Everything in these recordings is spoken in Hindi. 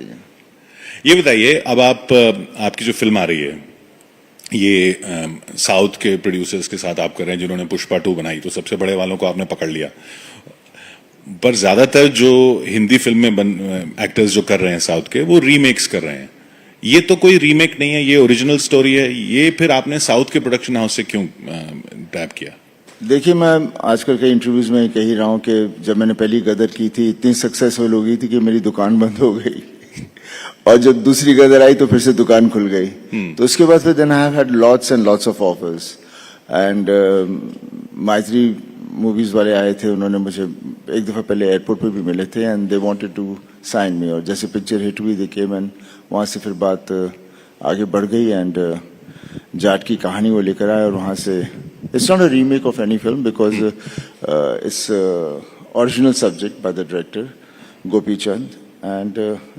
ये बताइए, अब आपकी जो फिल्म आ रही है ये साउथ के प्रोड्यूसर्स के साथ आप कर रहे हैं जिन्होंने पुष्पा 2 बनाई, तो सबसे बड़े वालों को आपने पकड़ लिया। पर ज्यादातर जो हिंदी फिल्म में एक्टर्स जो कर रहे हैं साउथ के, वो रीमेक्स कर रहे हैं। ये तो कोई रीमेक नहीं है, ये ओरिजिनल स्टोरी है। ये फिर आपने साउथ के प्रोडक्शन हाउस से क्यों टैप किया? देखिए, मैं आजकल के इंटरव्यूज में कह ही रहा हूँ कि जब मैंने पहली गदर की थी इतनी सक्सेसफुल हो गई थी कि मेरी दुकान बंद हो गई और जब दूसरी गदर आई तो फिर से दुकान खुल गई। तो उसके बाद फिर then I have had lots and lots of offers and Mythri movies वाले आए थे, उन्होंने मुझे एक दफा पहले एयरपोर्ट पे भी मिले थे and they wanted to sign me. और जैसे पिक्चर हिट हुई दे केम एंड वहाँ से फिर बात आगे बढ़ गई एंड जाट की कहानी वो लेकर आए और वहाँ से it's not a remake of any film because its original subject by the director Gopi Chand and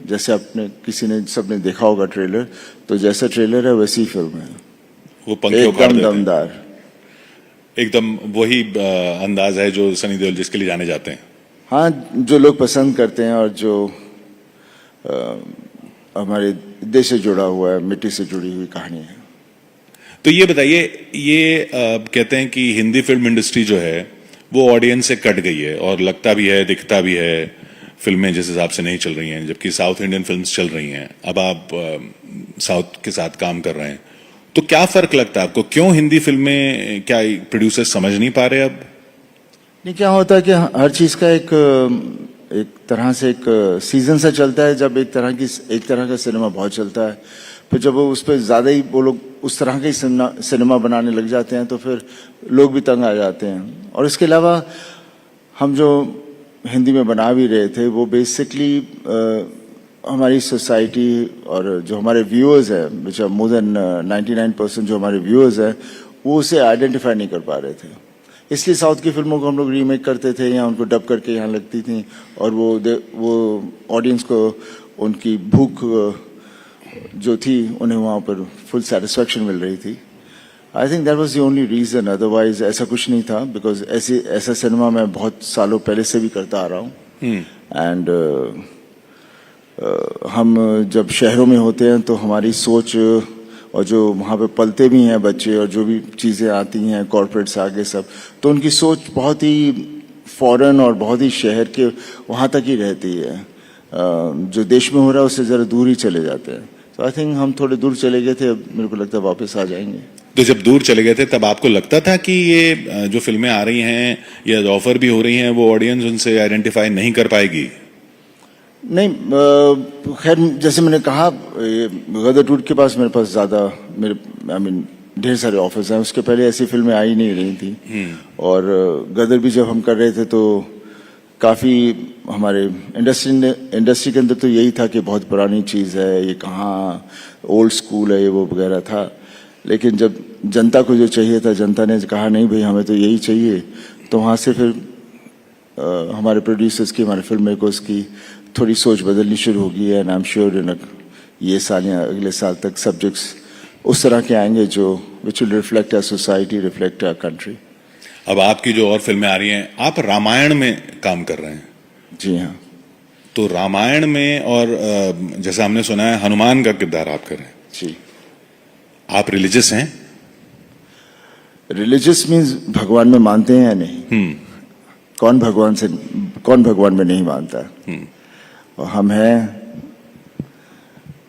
जैसे आपने किसी ने सबने देखा होगा ट्रेलर, तो जैसा ट्रेलर है वैसी फिल्म है। वो पंखे उखाड़ देते हैं। एकदम दमदार, एकदम वही अंदाज है जो सनी देओल जिसके लिए जाने जाते हैं। हाँ, जो लोग पसंद करते हैं और जो हमारे देश से जुड़ा हुआ है, मिट्टी से जुड़ी हुई कहानी है। तो ये बताइए, ये कहते हैं कि हिंदी फिल्म इंडस्ट्री जो है वो ऑडियंस से कट गई है और लगता भी है, दिखता भी है, फिल्में जिस हिसाब से नहीं चल रही हैं, जबकि साउथ इंडियन फिल्म्स चल रही हैं। अब आप साउथ के साथ काम कर रहे हैं, तो क्या फर्क लगता है आपको? क्यों हिंदी फिल्में, क्या प्रोड्यूसर समझ नहीं पा रहे अब? नहीं, क्या होता है कि हर चीज का एक तरह से एक सीजन सा चलता है। जब एक तरह का सिनेमा बहुत चलता है, फिर जब वो उस पर ज्यादा ही वो लोग उस तरह का ही सिनेमा बनाने लग जाते हैं तो फिर लोग भी तंग आ जाते हैं। और इसके अलावा हम जो हिंदी में बना भी रहे थे वो बेसिकली हमारी सोसाइटी और जो हमारे व्यूअर्स हैं, विच आर मोर देन 99% जो हमारे व्यूअर्स हैं, वो उसे आइडेंटिफाई नहीं कर पा रहे थे। इसलिए साउथ की फिल्मों को हम लोग रीमेक करते थे या उनको डब करके यहाँ लगती थी और वो ऑडियंस को उनकी भूख जो थी उन्हें वहाँ पर फुल सेटिस्फैक्शन मिल रही थी। I think that was the only reason, otherwise ऐसा कुछ नहीं था। बिकॉज ऐसा सिनेमा मैं बहुत सालों पहले से भी करता आ रहा हूँ एंड हम जब शहरों में होते हैं तो हमारी सोच और जो वहाँ पे पलते भी हैं बच्चे और जो भी चीज़ें आती हैं कॉर्पोरेट से आगे सब, तो उनकी सोच बहुत ही फॉरेन और बहुत ही शहर के वहाँ तक ही रहती है। जो देश में हो रहा है उससे ज़रा दूर ही चले जाते हैं। तो आई थिंक हम थोड़े दूर चले गए थे, अब मेरे को लगता है वापस आ जाएंगे। तो जब दूर चले गए थे तब आपको लगता था कि ये जो फिल्में आ रही हैं या ऑफर भी हो रही हैं वो ऑडियंस उनसे आइडेंटिफाई नहीं कर पाएगी? नहीं, खैर जैसे मैंने कहा, गदर टूट के पास मेरे पास ज़्यादा ढेर सारे ऑफर्स हैं। उसके पहले ऐसी फिल्में आई नहीं रही थी और गदर भी जब हम कर रहे थे तो काफ़ी हमारे इंडस्ट्री के अंदर तो यही था कि बहुत पुरानी चीज़ है, ये कहाँ ओल्ड स्कूल है, ये वो वगैरह था। लेकिन जब जनता को जो चाहिए था, जनता ने कहा नहीं भाई हमें तो यही चाहिए, तो वहाँ से फिर हमारे प्रोड्यूसर्स की, हमारे फिल्म मेकर्स की थोड़ी सोच बदलनी शुरू होगी। एंड आई एम श्योर ये साल या अगले साल तक सब्जेक्ट्स उस तरह के आएंगे जो which will reflect our society, reflect our country. अब आपकी जो और फिल्में आ रही हैं, आप रामायण में काम कर रहे हैं। जी हाँ। तो रामायण में और जैसा हमने सुना है हनुमान का किरदार आप कर रहे हैं। जी। आप रिलीजियस हैं? रिलीजियस मीन्स भगवान में मानते हैं या नहीं? कौन भगवान में नहीं मानता? और हम हैं,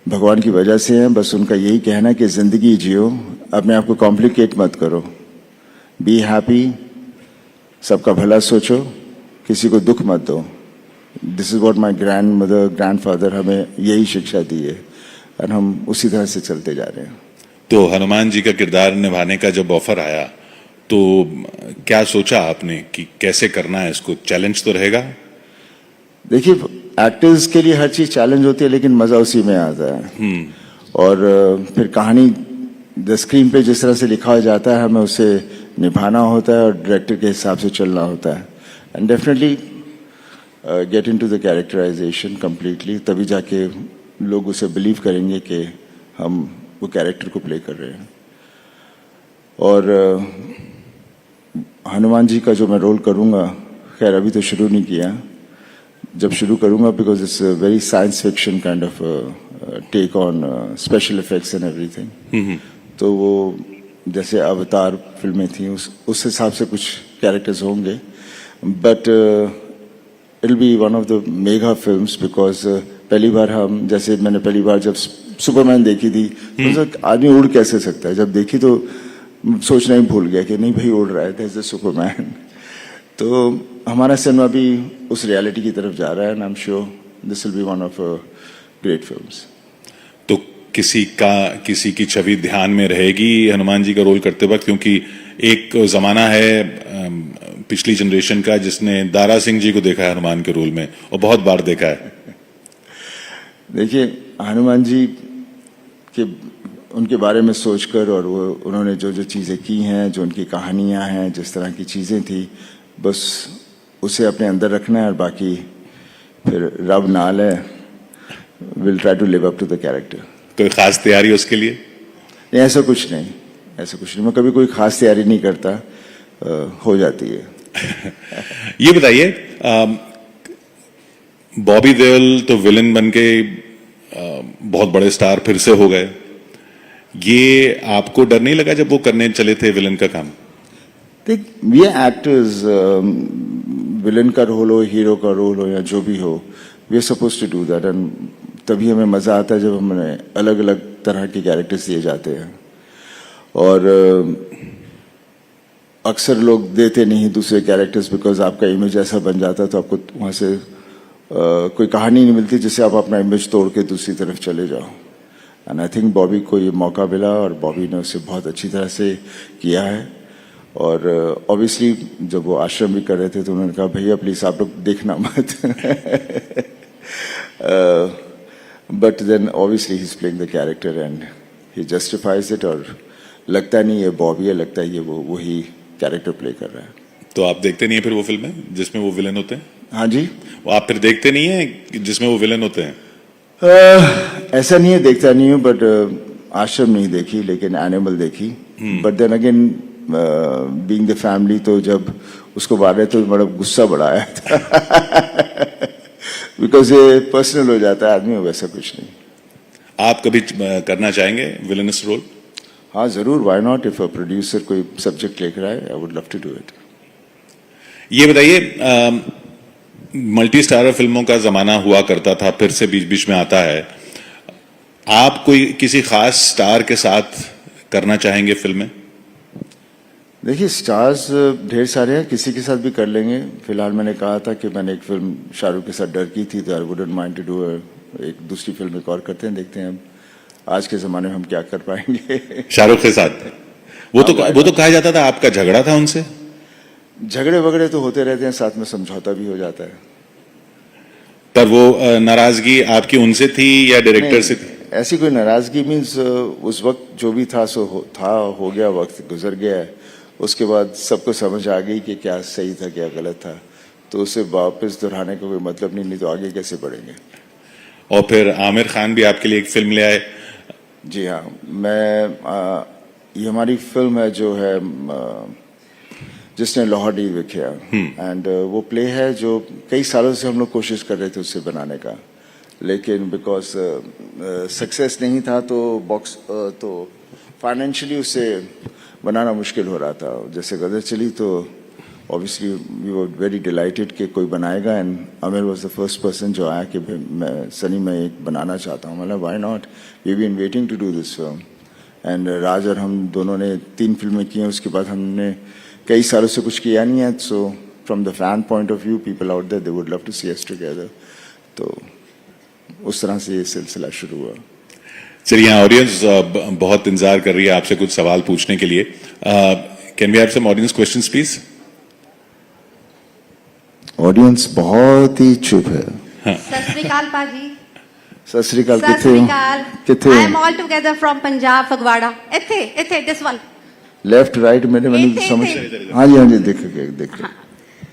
भगवान की वजह से हैं। बस उनका यही कहना है कि जिंदगी जियो, अपने आप को कॉम्प्लिकेट मत करो, बी हैप्पी, सबका भला सोचो, किसी को दुख मत दो। This is what my grandmother, grandfather हमें यही शिक्षा दी है और हम उसी तरह से चलते जा रहे हैं। तो हनुमान जी का किरदार निभाने का जब ऑफर आया तो क्या सोचा आपने कि कैसे करना है इसको? चैलेंज तो रहेगा। देखिए, एक्टर्स के लिए हर चीज चैलेंज होती है, लेकिन मजा उसी में आता है। और फिर कहानी द स्क्रीन पे जिस तरह से लिखा जाता है हमें उसे निभाना होता है और डायरेक्टर के हिसाब से चलना होता है and definitely get into the characterisation completely, तभी जाके लोग उसे बिलीव करेंगे कि हम वो कैरेक्टर को प्ले कर रहे हैं। और हनुमान जी का जो मैं रोल करूँगा, खैर अभी तो शुरू नहीं किया, जब शुरू करूंगा, because it's very science fiction kind of take on special effects and everything, तो वो जैसे अवतार फिल्में थी उस हिसाब से कुछ कैरेक्टर्स होंगे, but it will be one of the mega films, because पहली बार हम, जैसे मैंने पहली बार जब सुपरमैन देखी थी तो आदमी उड़ कैसे सकता है, जब देखी तो सोचना ही भूल गया कि नहीं भाई उड़ रहा है, दैट्स द सुपरमैन। तो हमारा सिनेमा भी उस रियलिटी की तरफ जा रहा है, and I am sure this will be one of great films. तो किसी की छवि ध्यान में रहेगी हनुमान जी का रोल करते वक्त, क्योंकि एक जमाना है पिछली जनरेशन का जिसने दारा सिंह जी को देखा है हनुमान के रोल में, और बहुत बार देखा है। देखिए, हनुमान जी के उनके बारे में सोचकर, और वो उन्होंने जो जो चीज़ें की हैं, जो उनकी कहानियां हैं, जिस तरह की चीज़ें थी, बस उसे अपने अंदर रखना है, और बाकी फिर रब नाल है, will try to live up to the character. कोई खास तैयारी उसके लिए? नहीं, ऐसा कुछ नहीं, ऐसा कुछ नहीं, मैं कभी कोई खास तैयारी नहीं करता, हो जाती है। ये बताइए, बॉबी देओल तो विलन बन के बहुत बड़े स्टार फिर से हो गए, ये आपको डर नहीं लगा जब वो करने चले थे विलन का काम? देख, वी आर एक्टर्स, विलन का रोल हो, हीरो का रोल हो, या जो भी हो, we are suppose to do that, and तभी हमें मजा आता है जब हमें अलग अलग तरह के कैरेक्टर्स दिए जाते हैं। और अक्सर लोग देते नहीं दूसरे कैरेक्टर्स, बिकॉज आपका इमेज ऐसा बन जाता है, तो आपको वहां से कोई कहानी नहीं मिलती जिससे आप अपना इमेज तोड़ के दूसरी तरफ चले जाओ। एंड आई थिंक बॉबी को ये मौका मिला, और बॉबी ने उसे बहुत अच्छी तरह से किया है। और ऑब्वियसली जब वो आश्रम भी कर रहे थे तो उन्होंने कहा भैया प्लीज आप लोग देखना मत, but then obviously he is playing the character and he justifies it, और लगता नहीं ये बॉबी है, लगता है ये वो वही कैरेक्टर प्ले कर रहा है। तो आप देखते नहीं है फिर वो फिल्में जिसमें वो विलन होते हैं? हाँ जी। वो आप फिर देखते नहीं है जिसमें वो विलन होते हैं? ऐसा नहीं है, देखता नहीं हूँ, बट आश्रम नहीं देखी, लेकिन एनिमल देखी। But then again being the family, तो जब उसको मारे तो बड़ा गुस्सा बड़ा आया था, बिकॉज ये पर्सनल हो जाता है आदमी, वैसा कुछ नहीं। आप कभी करना चाहेंगे विलनस रोल? हाँ जरूर, why not, if a producer कोई सब्जेक्ट लेकर आए, I would love to do it. ये बताइए, मल्टी स्टारर फिल्मों का जमाना हुआ करता था, फिर से बीच बीच में आता है, आप कोई किसी खास स्टार के साथ करना चाहेंगे फिल्में? देखिए, स्टार्स ढेर सारे हैं, किसी के साथ भी कर लेंगे। फिलहाल मैंने कहा था कि मैंने एक फिल्म शाहरुख के साथ डर की थी, तो I wouldn't mind to do एक दूसरी फिल्म एक और करते हैं, देखते हैं आज के जमाने में हम क्या कर पाएंगे। शाहरुख के साथ? वो तो कहा जाता था आपका झगड़ा था उनसे? झगड़े वगड़े तो होते रहते हैं, साथ में समझौता भी हो जाता है। पर वो नाराजगी आपकी उनसे थी या डायरेक्टर से थी? ऐसी कोई नाराजगी मीन्स उस वक्त जो भी था सो हो गया, वक्त गुजर गया है, उसके बाद सबको समझ आ गई कि क्या सही था क्या गलत था, तो उसे वापस दोहराने का कोई मतलब नहीं तो आगे कैसे बढ़ेंगे। और फिर आमिर खान भी आपके लिए एक फिल्म ले आए? जी हाँ, ये हमारी फिल्म है जो है जिसने लाहौर डी विख्या, एंड वो प्ले है जो कई सालों से हम लोग कोशिश कर रहे थे उससे बनाने का, लेकिन बिकॉज सक्सेस नहीं था तो फाइनेंशियली उसे बनाना मुश्किल हो रहा था। जैसे गदर चली तो obviously we were very delighted कि कोई बनाएगा, and Aamir was the first person जो आया कि मैं एक बनाना चाहता हूँ। मतलब why not, we been waiting to do this film, and Raj और हम दोनों ने 3 फिल्में की हैं, उसके बाद हमने कई सालों से कुछ किया नहीं है, so from the fan point of view people out there they would love to see us together, तो उस तरह से ये सिलसिला शुरू हुआ। चलिए, यहाँ ऑडियंस बहुत इंतजार कर रही है आपसे कुछ सवाल पूछने के लिए। Can we have some audience questions please? Audience बहुत ही चुप है। सत श्री अकाल पाजी। सत श्री अकाल। सत श्री अकाल। I am all together from Punjab Phagwara. इथे दिस वन लेफ्ट राइट मैंने समझ। हाँ जी देख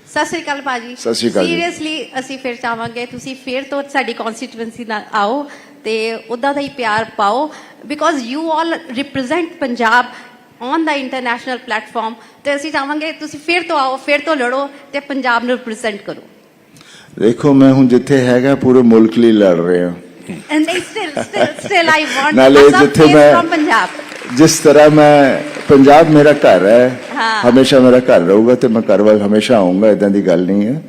ਸਤਿ ਸ੍ਰੀ ਅਕਾਲ ਭਾਜੀ। ਸਤਿ ਸ੍ਰੀ ਅਕਾਲ। ਸੀਰੀਅਸਲੀ ਅਸੀਂ ਫਿਰ ਚਾਹਾਂਗੇ ਤੁਸੀਂ ਫਿਰ ਤੋਂ ਸਾਡੀ ਕਨਸਟੀਟੂਐਂਸੀ ਨਾਲ ਆਓ ਤੇ ਉਦਾਂ ਦਾ ਹੀ ਪਿਆਰ ਪਾਓ, because you all represent Punjab on the international platform, ਤੇ ਅਸੀਂ ਚਾਹਾਂਗੇ ਤੁਸੀਂ ਫਿਰ ਤੋਂ ਆਓ, ਫਿਰ ਤੋਂ ਲੜੋ ਤੇ ਪੰਜਾਬ ਨੂੰ ਰਿਪਰੈਜ਼ੈਂਟ ਕਰੋ। ਦੇਖੋ ਮੈਂ ਹੁਣ ਜਿੱਥੇ ਹੈਗਾ ਪੂਰੇ ਮੁਲਕ ਲਈ ਲੜ ਰਹੇ ਹਾਂ And they still I want ਨਾਲੇ some ਜਿੱਥੇ place ਮੈਂ from Punjab. ਜਿਸ ਤਰ੍ਹਾਂ ਮੈਂ ਪੰਜਾਬ ਮੇਰਾ ਘਰ ਹੈ ਹਾਂ। ਹਮੇਸ਼ਾ ਮੇਰਾ ਘਰ ਰਹੂਗਾ ਤੇ ਮੈਂ ਘਰ ਵੱਲ ਹਮੇਸ਼ਾ ਆਉਂਗਾ ਇਦਾਂ ਦੀ ਗੱਲ ਨਹੀਂ ਹੈ